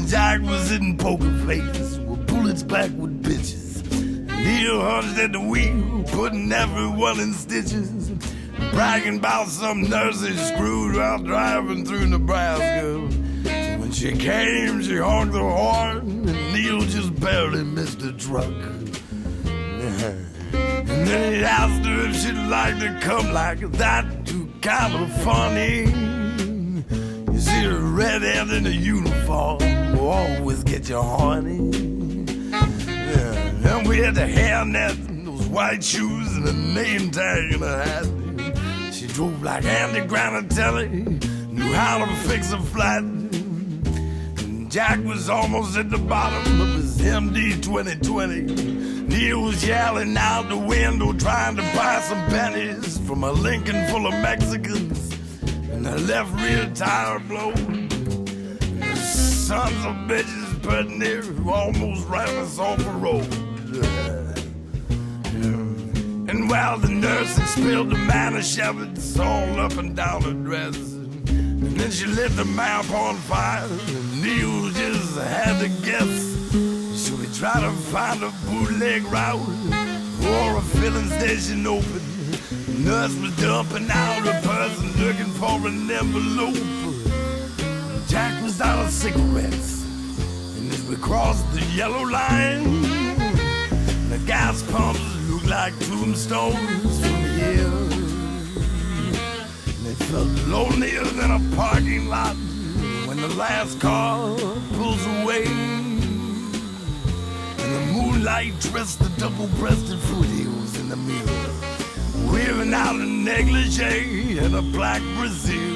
Jack was hitting poker faces with bullets back with bitches. Neil hunched at the wheel, putting everyone in stitches. Bragging about some nurse he screwed while driving through Nebraska. When she came, she honked the horn, and Neil just barely missed the truck. And then he asked her if she'd like to come like that to California. You see, a redhead in a uniform will always get you horny. Yeah. And we had the hairnet, those white shoes, and a name tag in her hat. She drove like Andy Granatelli, knew how to fix a flat. And Jack was almost at the bottom of his MD 2020. Neil was yelling out the window, trying to buy some pennies from a Lincoln full of Mexicans, and the left rear tire blow. Sons of bitches putting there who almost ran us off the road. And while the nurse had spilled the Manischewitz all up and down her dress, and then she lit the map on fire, and Neil just had to guess. Should we try to find a bootleg route or a filling station open? The nurse was dumping out a person looking for an envelope. Jack was out of cigarettes, and as we crossed the yellow line, the gas pumps looked like tombstones from here. They felt lonelier than a parking lot when the last car pulls away. And the moonlight dressed the double-breasted foothills in the mirror, wearing out a negligee and a black Brazil.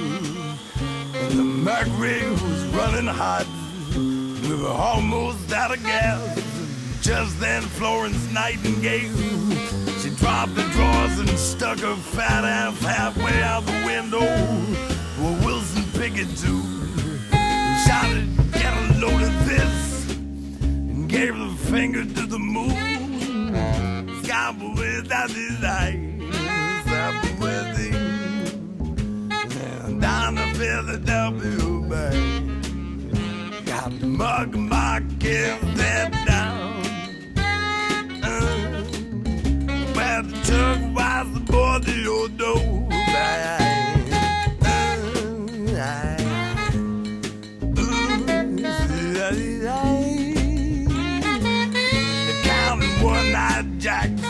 And the mercury was running hot, we were almost out of gas. Just then Florence Nightingale, she dropped the drawers and stuck her fat ass halfway out the window to a Wilson Pickett tube, and shouted, "Get a load of this," and gave the finger to the moon. Scalpel with that desire, scalpel with it, and down the Philadelphia Bay. Got the mug and my kids dead down. Where the tug was the boy to your door. Counting one-eyed Jacks,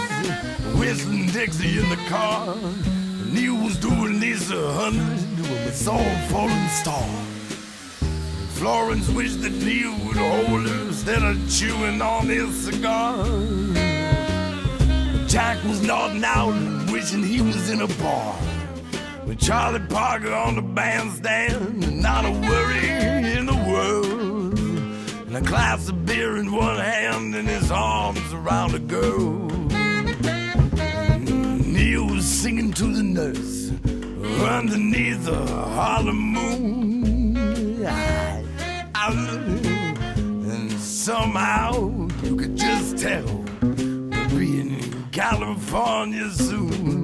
whistling Dixie in the car. And he was doing this 100 when we saw a falling star. Florence wished that Neil would hold her instead of chewing on his cigar. Jack was nodding out and wishing he was in a bar with Charlie Parker on the bandstand, and not a worry in the world, and a glass of beer in one hand and his arms around a girl. Neil was singing to the nurse underneath the Harlem moon. And somehow you could just tell we'll be in California soon.